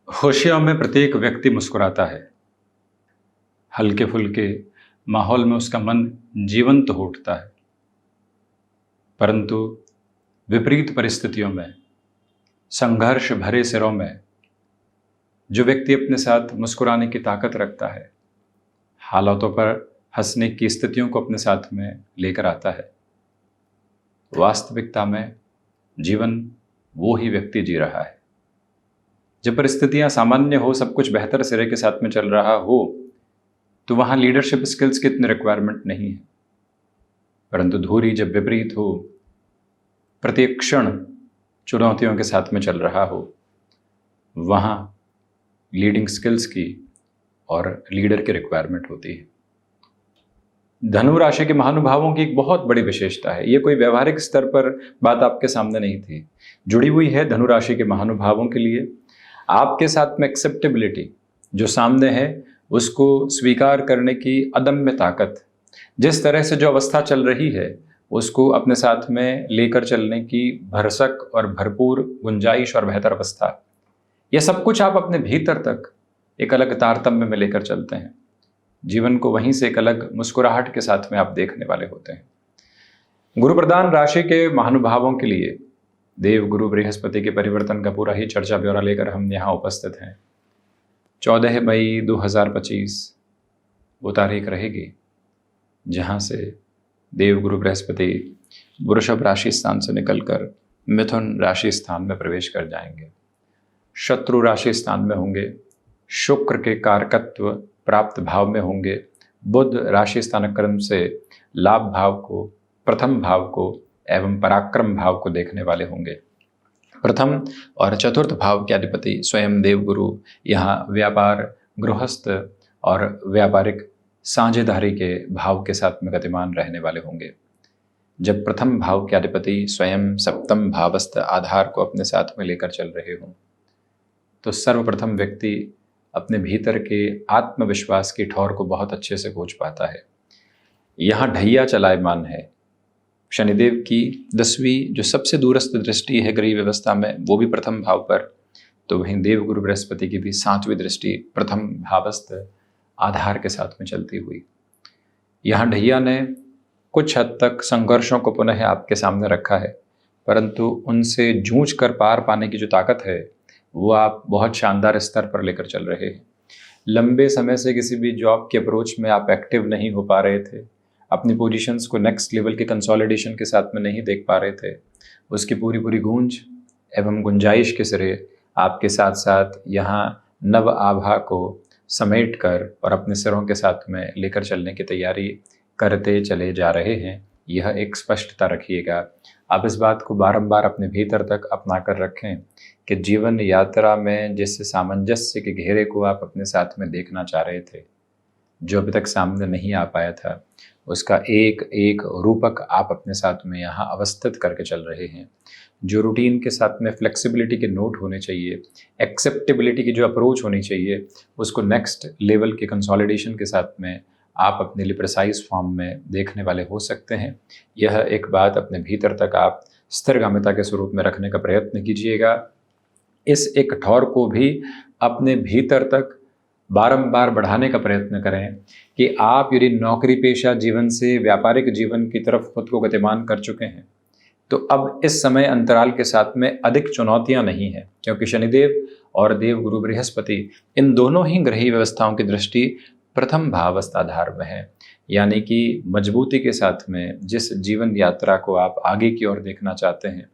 खुशियों में प्रत्येक व्यक्ति मुस्कुराता है। हल्के फुल्के माहौल में उसका मन जीवंत हो उठता है। परंतु विपरीत परिस्थितियों में, संघर्ष भरे सिरों में जो व्यक्ति अपने साथ मुस्कुराने की ताकत रखता है, हालातों पर हंसने की स्थितियों को अपने साथ में लेकर आता है, वास्तविकता में जीवन वो ही व्यक्ति जी रहा है। जब परिस्थितियां सामान्य हो, सब कुछ बेहतर सिरे के साथ में चल रहा हो, तो वहां लीडरशिप स्किल्स की इतनी रिक्वायरमेंट नहीं है। परंतु धुरी जब विपरीत हो, प्रत्येक क्षण चुनौतियों के साथ में चल रहा हो, वहां लीडिंग स्किल्स की और लीडर की रिक्वायरमेंट होती है। धनु राशि के महानुभावों की एक बहुत बड़ी विशेषता है, ये कोई व्यवहारिक स्तर पर बात आपके सामने नहीं थी, जुड़ी हुई है धनु राशि के महानुभावों के लिए। आपके साथ में एक्सेप्टेबिलिटी जो सामने है, उसको स्वीकार करने की अदम्य ताकत, जिस तरह से जो अवस्था चल रही है उसको अपने साथ में लेकर चलने की भरसक और भरपूर गुंजाइश और बेहतर अवस्था, यह सब कुछ आप अपने भीतर तक एक अलग तारतम्य में लेकर चलते हैं। जीवन को वहीं से एक अलग मुस्कुराहट के साथ में आप देखने वाले होते हैं। गुरु प्रधान राशि के महानुभावों के लिए देव गुरु बृहस्पति के परिवर्तन का पूरा ही चर्चा ब्यौरा लेकर हम यहाँ उपस्थित हैं। 14 मई 2025 वो तारीख रहेगी जहाँ से देव गुरु बृहस्पति वृषभ राशि स्थान से निकलकर मिथुन राशि स्थान में प्रवेश कर जाएंगे। शत्रु राशि स्थान में होंगे, शुक्र के कारकत्व प्राप्त भाव में होंगे, बुध राशि स्थान क्रम से लाभ भाव को, प्रथम भाव को एवं पराक्रम भाव को देखने वाले होंगे। प्रथम और चतुर्थ भाव के अधिपति स्वयं देवगुरु यहाँ व्यापार, गृहस्थ और व्यापारिक साझेदारी के भाव के साथ में गतिमान रहने वाले होंगे। जब प्रथम भाव के अधिपति स्वयं सप्तम भावस्थ आधार को अपने साथ में लेकर चल रहे हों, तो सर्वप्रथम व्यक्ति अपने भीतर के आत्मविश्वास की ठौर को बहुत अच्छे से खोज पाता है। यहाँ ढैया चलायमान है। शनिदेव की 10वीं जो सबसे दूरस्थ दृष्टि है गृह व्यवस्था में, वो भी प्रथम भाव पर, तो वहीं देव गुरु बृहस्पति की भी 7वीं दृष्टि प्रथम भावस्थ आधार के साथ में चलती हुई। यहाँ ढैया ने कुछ हद तक संघर्षों को पुनः आपके सामने रखा है, परंतु उनसे जूझ कर पार पाने की जो ताकत है वो आप बहुत शानदार स्तर पर लेकर चल रहे हैं। लंबे समय से किसी भी जॉब के अप्रोच में आप एक्टिव नहीं हो पा रहे थे, अपनी पोजीशंस को नेक्स्ट लेवल के कंसोलिडेशन के साथ में नहीं देख पा रहे थे, उसकी पूरी गूंज एवं गुंजाइश के सिरे आपके साथ साथ यहाँ नव आभा को समेट कर और अपने सिरों के साथ में लेकर चलने की तैयारी करते चले जा रहे हैं। यह एक स्पष्टता रखिएगा। आप इस बात को बारंबार अपने भीतर तक अपना कर रखें कि जीवन यात्रा में जिस सामंजस्य के घेरे को आप अपने साथ में देखना चाह रहे थे, जो अभी तक सामने नहीं आ पाया था, उसका एक एक रूपक आप अपने साथ में यहाँ अवस्थित करके चल रहे हैं। जो रूटीन के साथ में फ्लेक्सिबिलिटी के नोट होने चाहिए, एक्सेप्टेबिलिटी की जो अप्रोच होनी चाहिए, उसको नेक्स्ट लेवल के कंसोलिडेशन के साथ में आप अपने लिए प्रिसाइज फॉर्म में देखने वाले हो सकते हैं। यह एक बात अपने भीतर तक आप स्थिरगामिता के स्वरूप में रखने का प्रयत्न कीजिएगा। इस एक ठौर को भी अपने भीतर तक बारंबार बढ़ाने का प्रयत्न करें कि आप यदि नौकरी पेशा जीवन से व्यापारिक जीवन की तरफ खुद को गतिमान कर चुके हैं, तो अब इस समय अंतराल के साथ में अधिक चुनौतियां नहीं हैं, क्योंकि शनिदेव और देव गुरु बृहस्पति इन दोनों ही ग्रही व्यवस्थाओं की दृष्टि प्रथम भावस्थ आधार में है। यानी कि मजबूती के साथ में जिस जीवन यात्रा को आप आगे की ओर देखना चाहते हैं,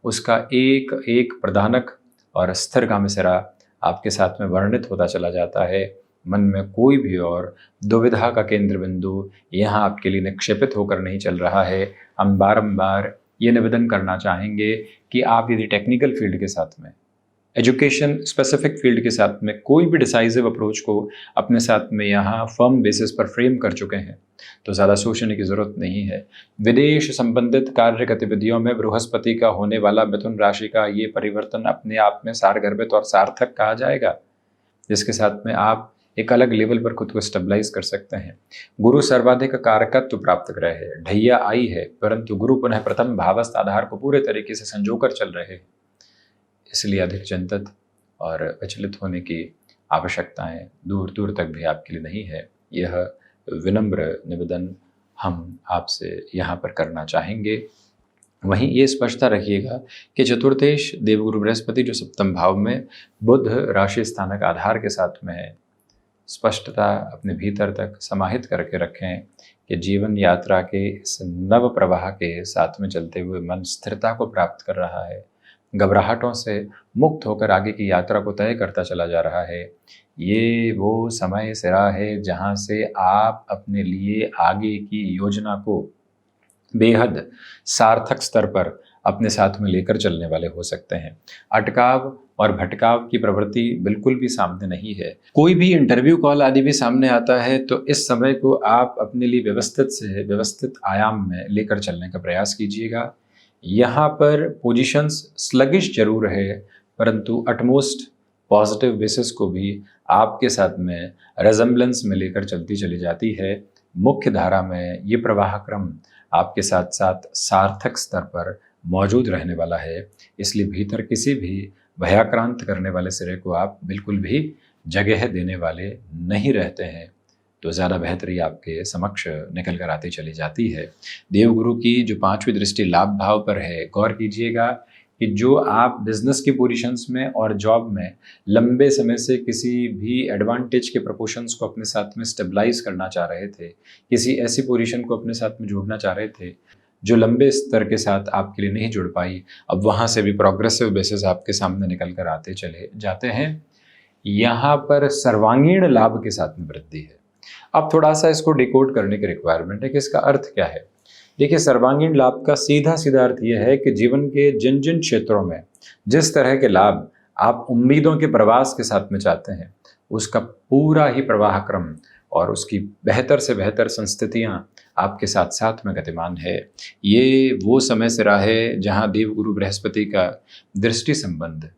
उसका एक एक प्रधानक और स्थिरगामी सिरा आपके साथ में वर्णित होता चला जाता है। मन में कोई भी और दुविधा का केंद्र बिंदु यहाँ आपके लिए निक्षेपित होकर नहीं चल रहा है। हम बारंबार ये निवेदन करना चाहेंगे कि आप यदि टेक्निकल फील्ड के साथ में, एजुकेशन स्पेसिफिक फील्ड के साथ में कोई भी डिसाइसिव अप्रोच को अपने साथ में यहाँ फर्म बेसिस पर फ्रेम कर चुके हैं, तो ज़्यादा सोचने की ज़रूरत नहीं है। विदेश संबंधित कार्य गतिविधियों में बृहस्पति का होने वाला मिथुन राशि का ये परिवर्तन अपने आप में सारगर्भित और सार्थक कहा जाएगा, जिसके साथ में आप एक अलग लेवल पर खुद को स्टेबलाइज कर सकते हैं। गुरु सर्वाधिक कारकत्व प्राप्त ग्रह है, ढैया आई है, परंतु गुरु पुनः प्रथम भावस्थ आधार को पूरे तरीके से संजोकर चल रहे हैं। इसलिए अधिक चिंतित, और विचलित होने की आवश्यकताएं दूर दूर तक भी आपके लिए नहीं है। यह विनम्र निवेदन हम आपसे यहाँ पर करना चाहेंगे। वहीं ये स्पष्टता रखिएगा कि चतुर्थेश देवगुरु बृहस्पति जो सप्तम भाव में बुध राशि स्थानक आधार के साथ में है, स्पष्टता अपने भीतर तक समाहित करके रखें कि जीवन यात्रा के इस नव प्रवाह के साथ में चलते हुए मन स्थिरता को प्राप्त कर रहा है, घबराहटों से मुक्त होकर आगे की यात्रा को तय करता चला जा रहा है। ये वो समय सिरा है जहाँ से आप अपने लिए आगे की योजना को बेहद सार्थक स्तर पर अपने साथ में लेकर चलने वाले हो सकते हैं। अटकाव और भटकाव की प्रवृत्ति बिल्कुल भी सामने नहीं है। कोई भी इंटरव्यू कॉल आदि भी सामने आता है तो इस समय को आप अपने लिए व्यवस्थित आयाम में लेकर चलने का प्रयास कीजिएगा। यहाँ पर पोजीशंस स्लगिश जरूर है, परंतु अटमोस्ट पॉजिटिव बेसिस को भी आपके साथ में रेजम्बलेंस में लेकर चलती चली जाती है। मुख्य धारा में ये प्रवाह क्रम आपके साथ साथ सार्थक स्तर पर मौजूद रहने वाला है, इसलिए भीतर किसी भी भयाक्रांत करने वाले सिरे को आप बिल्कुल भी जगह देने वाले नहीं रहते हैं। तो ज़्यादा बेहतरी आपके समक्ष निकल कर आती चली जाती है। देवगुरु की जो 5वीं दृष्टि लाभ भाव पर है, गौर कीजिएगा कि जो आप बिजनेस की पोजीशंस में और जॉब में लंबे समय से किसी भी एडवांटेज के प्रपोर्शंस को अपने साथ में स्टेबलाइज करना चाह रहे थे, किसी ऐसी पोजीशन को अपने साथ में जोड़ना चाह रहे थे जो लंबे स्तर के साथ आपके लिए नहीं जुड़ पाई, अब वहाँ से भी प्रोग्रेसिव बेसिस आपके सामने निकल कर आते चले जाते हैं। यहाँ पर सर्वांगीण लाभ के साथ में वृद्धि है। अब थोड़ा सा इसको डिकोड करने की रिक्वायरमेंट है कि इसका अर्थ क्या है। देखिए, सर्वांगीण लाभ का सीधा सीधा अर्थ यह है कि जीवन के जिन जिन क्षेत्रों में जिस तरह के लाभ आप उम्मीदों के प्रवास के साथ में चाहते हैं, उसका पूरा ही प्रवाह क्रम और उसकी बेहतर से बेहतर संस्थितियां आपके साथ साथ में गतिमान है। ये वो समय सिरा है जहां देवगुरु बृहस्पति का दृष्टि संबंध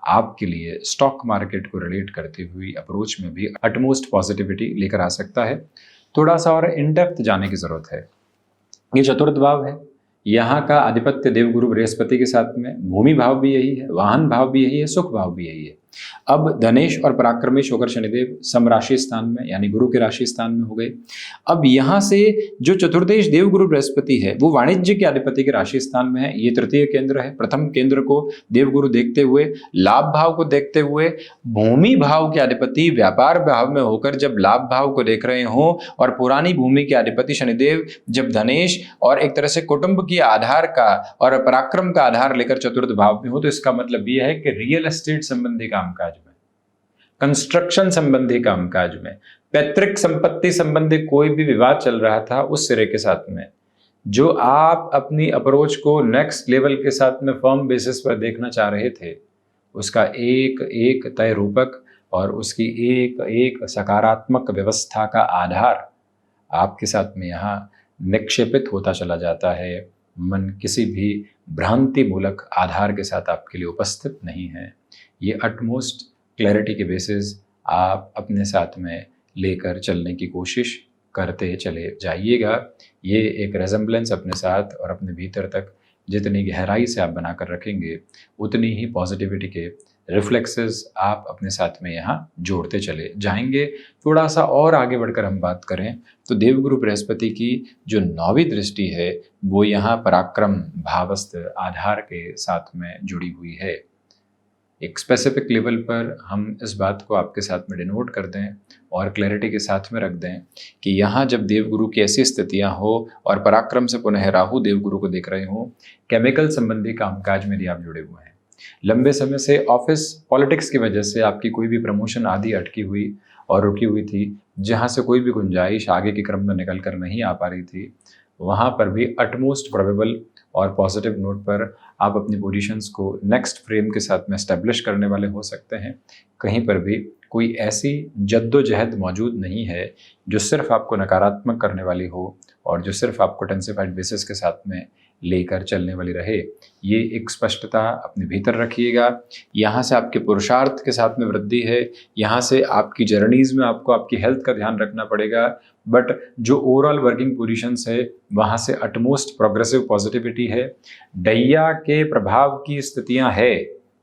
आपके लिए स्टॉक मार्केट को रिलेट करती हुई अप्रोच में भी अटमोस्ट पॉजिटिविटी लेकर आ सकता है। थोड़ा सा और इन डेप्थ जाने की जरूरत है। ये चतुर्थ भाव है, यहाँ का आधिपत्य देवगुरु बृहस्पति के साथ में भूमि भाव भी यही है, वाहन भाव भी यही है, सुख भाव भी यही है। अब धनेश और पराक्रमेश होकर शनिदेव समराशि स्थान में यानी गुरु के राशि स्थान में हो गए। अब यहाँ से जो चतुर्देश देवगुरु बृहस्पति है वो वाणिज्य के अधिपति के राशि स्थान में है। ये तृतीय केंद्र है। प्रथम केंद्र को देवगुरु देखते हुए, लाभ भाव को देखते हुए, भूमि भाव के अधिपति व्यापार भाव में होकर जब लाभ भाव को देख रहे हो और पुरानी भूमि के अधिपति शनिदेव जब धनेश और एक तरह से कुटुंब की आधार का और पराक्रम का आधार लेकर चतुर्थ भाव में हो, तो इसका मतलब यह है कि रियल एस्टेट संबंधी कामकाज में, कंस्ट्रक्शन संबंधी कामकाज में, पैतृक संपत्ति संबंधी कोई भी विवाद चल रहा था, उस सिरे के साथ में जो आप अपनी अप्रोच को नेक्स्ट लेवल के साथ में फर्म बेसिस पर देखना चाह रहे थे, उसका एक एक तय रूपक और उसकी एक एक सकारात्मक व्यवस्था का आधार आपके साथ में यहाँ निक्षेपित होता चला जाता है। मन किसी भी भ्रांति मूलक आधार के साथ आपके लिए उपस्थित नहीं है। ये अटमोस्ट क्लैरिटी के बेसिस आप अपने साथ में लेकर चलने की कोशिश करते चले जाइएगा। ये एक रेजम्बलेंस अपने साथ और अपने भीतर तक जितनी गहराई से आप बनाकर रखेंगे, उतनी ही पॉजिटिविटी के रिफ्लेक्सेस आप अपने साथ में यहाँ जोड़ते चले जाएंगे। थोड़ा सा और आगे बढ़कर हम बात करें तो देवगुरु बृहस्पति की जो 9वीं दृष्टि है वो यहाँ पराक्रम भावस्थ आधार के साथ में जुड़ी हुई है। एक स्पेसिफिक लेवल पर हम इस बात को आपके साथ में डिनोट कर दें और क्लैरिटी के साथ में रख दें कि यहाँ जब देवगुरु की ऐसी स्थितियाँ हो और पराक्रम से पुनः राहु देवगुरु को देख रहे हो, केमिकल संबंधी कामकाज में यदि आप जुड़े हुए हैं, लंबे समय से ऑफिस पॉलिटिक्स की वजह से आपकी कोई भी प्रमोशन आदि अटकी हुई और रुकी हुई थी, जहाँ से कोई भी गुंजाइश आगे के क्रम में निकल कर नहीं आ पा रही थी, वहाँ पर भी अटमोस्ट प्रोबेबल और पॉजिटिव नोट पर आप अपनी पोजीशंस को नेक्स्ट फ्रेम के साथ में एस्टेब्लिश करने वाले हो सकते हैं। कहीं पर भी कोई ऐसी जद्दोजहद मौजूद नहीं है जो सिर्फ आपको नकारात्मक करने वाली हो और जो सिर्फ आपको टेंसिफाइड बेसिस के साथ में लेकर चलने वाली रहे। ये एक स्पष्टता अपने भीतर रखिएगा। यहाँ से आपके पुरुषार्थ के साथ में वृद्धि है, यहाँ से आपकी जर्नीज़ में आपको आपकी हेल्थ का ध्यान रखना पड़ेगा, बट जो ओवरऑल वर्किंग पोजीशंस है वहाँ से अटमोस्ट प्रोग्रेसिव पॉजिटिविटी है। डैया के प्रभाव की स्थितियाँ है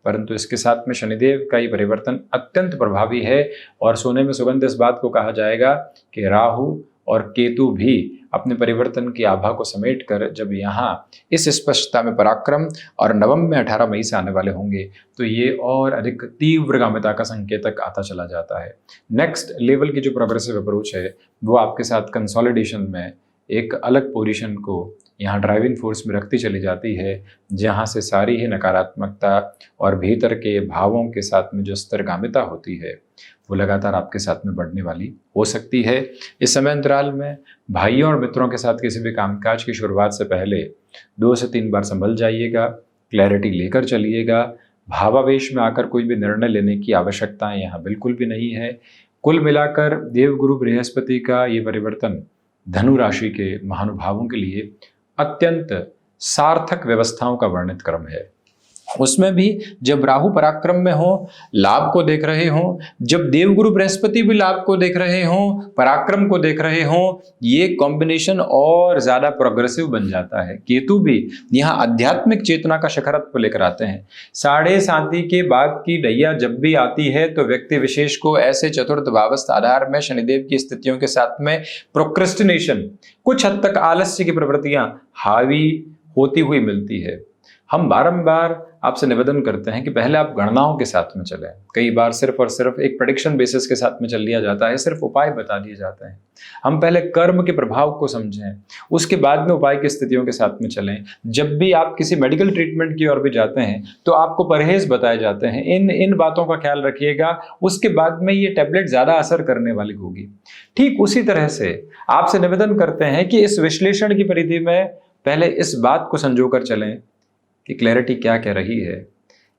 परंतु इसके साथ में शनिदेव का ये परिवर्तन अत्यंत प्रभावी है। और सोने में सुगंध इस बात को कहा जाएगा कि राहु और केतु भी अपने परिवर्तन की आभा को समेट कर जब यहाँ इस स्पष्टता में पराक्रम और नवम में 18 मई से आने वाले होंगे तो ये और अधिक तीव्रगामिता का संकेतक आता चला जाता है। नेक्स्ट लेवल की जो प्रोग्रेसिव अप्रोच है वो आपके साथ कंसोलिडेशन में एक अलग पोजीशन को यहाँ ड्राइविंग फोर्स में रखती चली जाती है, जहाँ से सारी ही नकारात्मकता और भीतर के भावों के साथ में जो स्तरगामिता होती है वो लगातार आपके साथ में बढ़ने वाली हो सकती है। इस समय अंतराल में भाइयों और मित्रों के साथ किसी भी कामकाज की शुरुआत से पहले 2 से 3 बार संभल जाइएगा, क्लैरिटी लेकर चलिएगा। भावावेश में आकर कोई भी निर्णय लेने की आवश्यकता यहाँ बिल्कुल भी नहीं है। कुल मिलाकर देवगुरु बृहस्पति का ये परिवर्तन धनु राशि के महानुभावों के लिए अत्यंत सार्थक व्यवस्थाओं का वर्णित क्रम है। उसमें भी जब राहु पराक्रम में हो, लाभ को देख रहे हो, जब देवगुरु बृहस्पति भी लाभ को देख रहे हो, पराक्रम को देख रहे हो, ये कॉम्बिनेशन और ज्यादा प्रोग्रेसिव बन जाता है। केतु भी यहाँ आध्यात्मिक चेतना का शिखरत्व लेकर आते हैं। 7.5 के बाद की डैया जब भी आती है तो व्यक्ति विशेष को ऐसे चतुर्थ भावस्थ आधार में शनिदेव की स्थितियों के साथ में प्रोक्रेस्टिनेशन, कुछ हद तक आलस्य की प्रवृत्तियां हावी होती हुई मिलती है। हम बारंबार आपसे निवेदन करते हैं कि पहले आप गणनाओं के साथ में चलें। कई बार सिर्फ और सिर्फ एक प्रेडिक्शन बेसिस के साथ में चल लिया जाता है, सिर्फ उपाय बता दिए जाते हैं। हम पहले कर्म के प्रभाव को समझें, उसके बाद में उपाय की स्थितियों के साथ में चलें। जब भी आप किसी मेडिकल ट्रीटमेंट की ओर भी जाते हैं तो आपको परहेज बताए जाते हैं। इन बातों का ख्याल रखिएगा, उसके बाद में ये टैबलेट ज़्यादा असर करने वाली होगी। ठीक उसी तरह से आपसे निवेदन करते हैं कि इस विश्लेषण की परिधि में पहले इस बात को संजोकर चलें कि क्लैरिटी क्या कह रही है,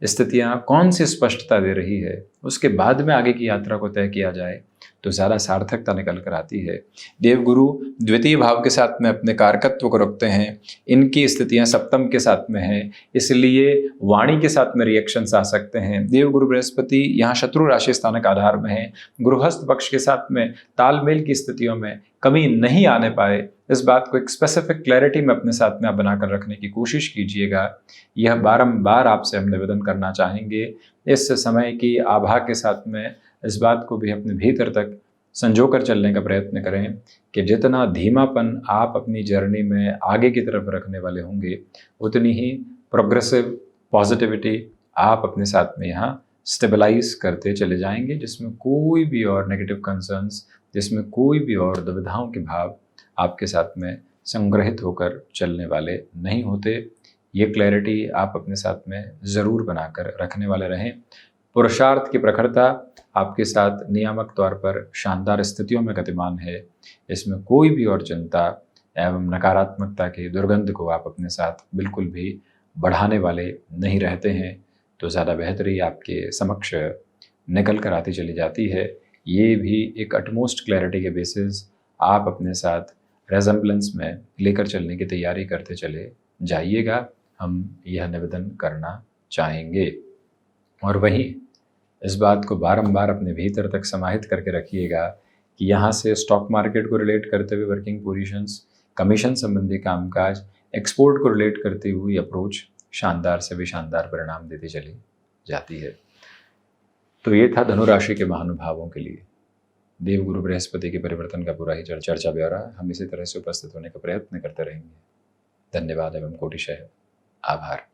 स्थितियां कौन सी स्पष्टता दे रही है, उसके बाद में आगे की यात्रा को तय किया जाए तो ज़्यादा सार्थकता निकल कर आती है। देवगुरु द्वितीय भाव के साथ में अपने कारकत्व को रखते हैं, इनकी स्थितियां सप्तम के साथ में हैं, इसलिए वाणी के साथ में रिएक्शंस आ सकते हैं। देवगुरु बृहस्पति यहाँ शत्रु राशि स्थानक आधार में है, गृहस्थ पक्ष के साथ में तालमेल की स्थितियों में कमी नहीं आने पाए, इस बात को एक स्पेसिफिक क्लैरिटी में अपने साथ में आप बनाकर रखने की कोशिश कीजिएगा। यह बारंबार आपसे हम निवेदन करना चाहेंगे। इस समय की आभा के साथ में इस बात को भी अपने भीतर तक संजो कर चलने का प्रयत्न करें कि जितना धीमापन आप अपनी जर्नी में आगे की तरफ रखने वाले होंगे, उतनी ही प्रोग्रेसिव पॉजिटिविटी आप अपने साथ में यहाँ स्टेबलाइज करते चले जाएंगे, जिसमें कोई भी और नेगेटिव कंसर्न्स, जिसमें कोई भी और दुविधाओं के भाव आपके साथ में संग्रहित होकर चलने वाले नहीं होते। ये क्लैरिटी आप अपने साथ में ज़रूर बनाकर रखने वाले रहें। पुरुषार्थ की प्रखरता आपके साथ नियामक तौर पर शानदार स्थितियों में गतिमान है। इसमें कोई भी और चिंता एवं नकारात्मकता की दुर्गंध को आप अपने साथ बिल्कुल भी बढ़ाने वाले नहीं रहते हैं, तो ज़्यादा बेहतरी आपके समक्ष निकल कर आती चली जाती है। ये भी एक अटमोस्ट क्लैरिटी के बेसिस आप अपने साथ रेजेंबलेंस में लेकर चलने की तैयारी करते चले जाइएगा, हम यह निवेदन करना चाहेंगे। और वहीं इस बात को बारंबार अपने भीतर तक समाहित करके रखिएगा कि यहाँ से स्टॉक मार्केट को रिलेट करते हुए वर्किंग पोजीशंस, कमीशन संबंधी कामकाज, एक्सपोर्ट को रिलेट करती हुई अप्रोच शानदार से भी शानदार परिणाम देती चली जाती है। तो ये था धनु राशि के महानुभावों के लिए देवगुरु बृहस्पति के परिवर्तन का पूरा ही चर्चा ब्यौरा। हम इसी तरह से उपस्थित होने का प्रयत्न करते रहेंगे। धन्यवाद एवं कोटिशः आभार।